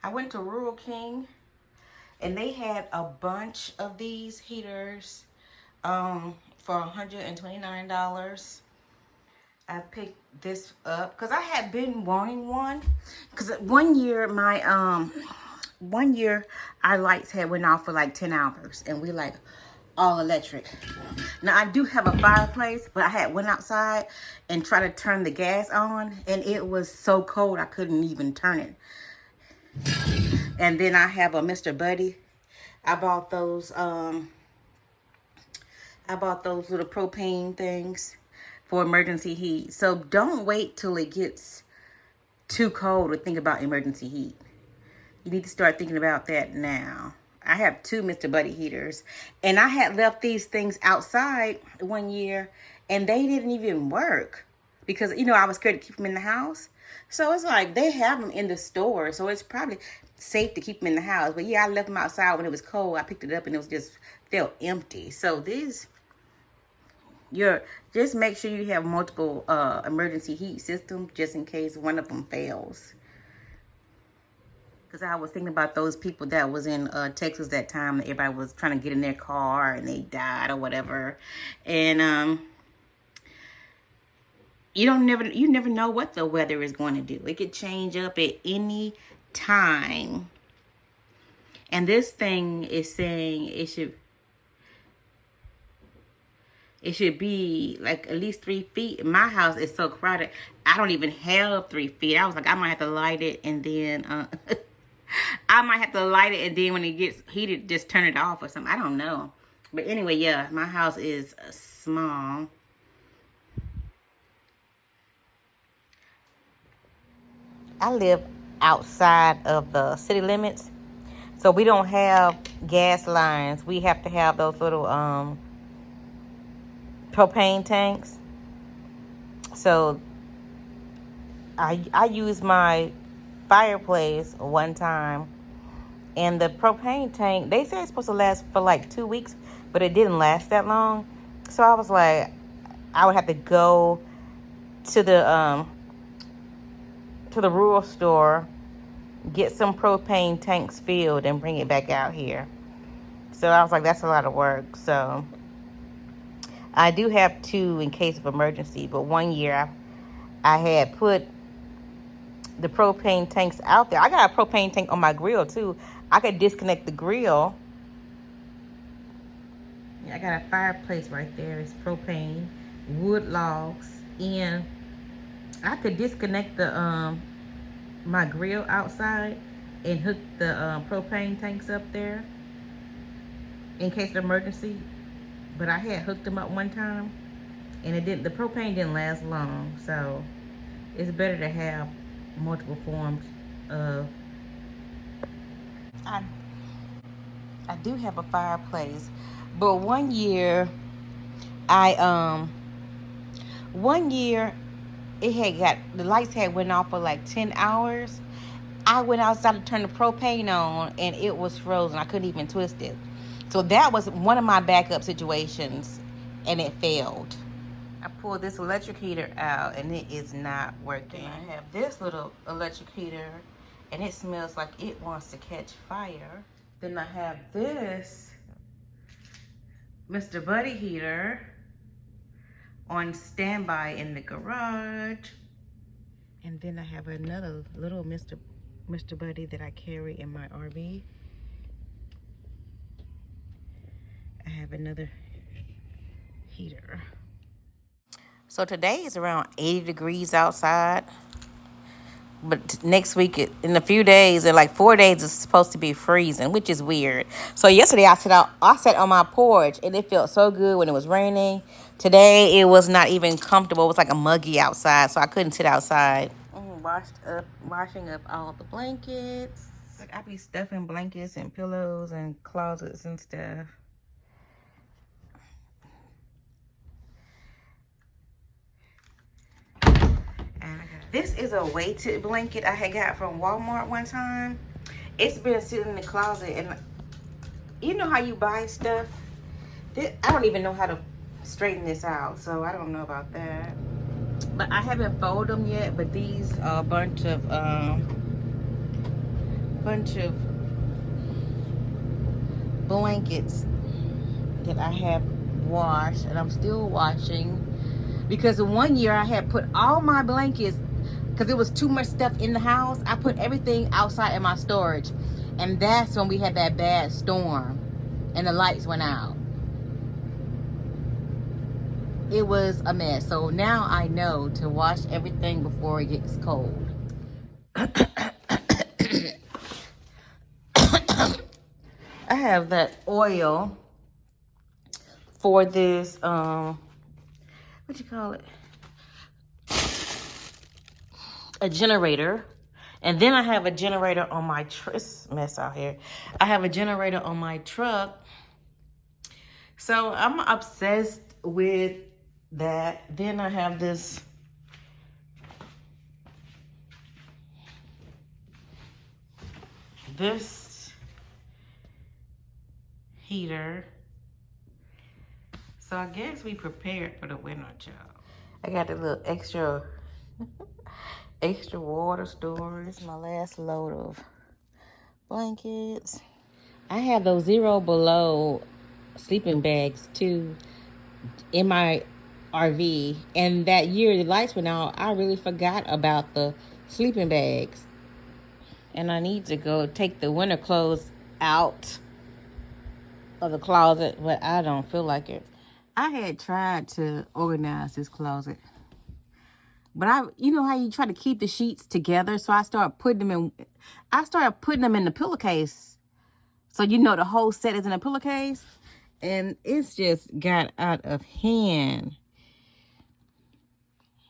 I went to Rural King and they had a bunch of these heaters for $129. I picked this up because I had been wanting one. Because one year our lights had went off for like 10 hours and we like all electric. Now I do have a fireplace, but I had went outside and tried to turn the gas on and it was so cold I couldn't even turn it. And then I have a Mr. Buddy. I bought those little propane things for emergency heat. So don't wait till it gets too cold to think about emergency heat. You need to start thinking about that now. I have 2 Mr. Buddy heaters. And I had left these things outside one year and they didn't even work. Because, you know, I was scared to keep them in the house. So it's like they have them in the store. So it's probably safe to keep them in the house. But yeah, I left them outside when it was cold. I picked it up and it was just felt empty. So just make sure you have multiple emergency heat systems just in case one of them fails. Because I was thinking about those people that was in Texas that time. Everybody was trying to get in their car and they died or whatever. And you never know what the weather is going to do. It could change up at any time. And this thing is saying it should be like at least 3 feet. My house is so crowded. I don't even have 3 feet. I was like, I might have to light it and then I might have to light it and then when it gets heated, just turn it off or something. I don't know. But anyway, yeah, my house is small. I live outside of the city limits. So we don't have gas lines. We have to have those little propane tanks. So I used my fireplace one time and the propane tank, they say it's supposed to last for like 2 weeks, but it didn't last that long. So I was like, I would have to go to the rural store, get some propane tanks filled and bring it back out here. So I was like, that's a lot of work. So I do have 2 in case of emergency, but one year I had put the propane tanks out there. I got a propane tank on my grill too. I could disconnect the grill. Yeah, I got a fireplace right there. It's propane, wood logs, and I could disconnect the my grill outside and hook the propane tanks up there in case of emergency. But I had hooked them up one time and the propane didn't last long. So it's better to have multiple forms of. I do have a fireplace, but one year the lights had went off for like 10 hours. I went outside to turn the propane on and it was frozen. I couldn't even twist it. So that was one of my backup situations and it failed. I pulled this electric heater out and it is not working. I have this little electric heater and it smells like it wants to catch fire. Then I have this Mr. Buddy heater on standby in the garage. And then I have another little Mr. Buddy that I carry in my RV. I have another heater. So today is around 80 degrees outside. But next week, in a few days, in like 4 days, it's supposed to be freezing, which is weird. So yesterday I sat on my porch and it felt so good when it was raining. Today it was not even comfortable. It was like a muggy outside, so I couldn't sit outside. Washing up all the blankets. Like I be stuffing blankets and pillows and closets and stuff. This is a weighted blanket I had got from Walmart one time. It's been sitting in the closet, and you know how you buy stuff? I don't even know how to straighten this out, so I don't know about that. But I haven't folded them yet, but these are a bunch of bunch of blankets that I have washed, and I'm still washing, because one year I had put all my blankets, because it was too much stuff in the house, I put everything outside in my storage, and that's when we had that bad storm and the lights went out. It was a mess. So now I know to wash everything before it gets cold. I have that oil for this, what you call it? A generator. And then I have a generator on my mess out here. I have a generator on my truck. So I'm obsessed with that. Then I have this heater. So I guess we prepared for the winter, child. I got a little extra water storage. My last load of blankets. I have those 0 below sleeping bags too in my RV, and that year the lights went out, I really forgot about the sleeping bags, and I need to go take the winter clothes out of the closet, but I don't feel like it. I had tried to organize this closet, but you know how you try to keep the sheets together, so I started putting them in the pillowcase, so you know the whole set is in a pillowcase, and it's just got out of hand.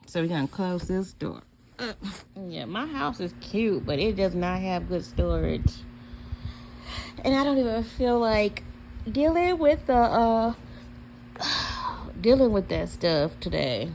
So we're gonna close this door. Yeah, my house is cute, but it does not have good storage, and I don't even feel like dealing with that stuff today.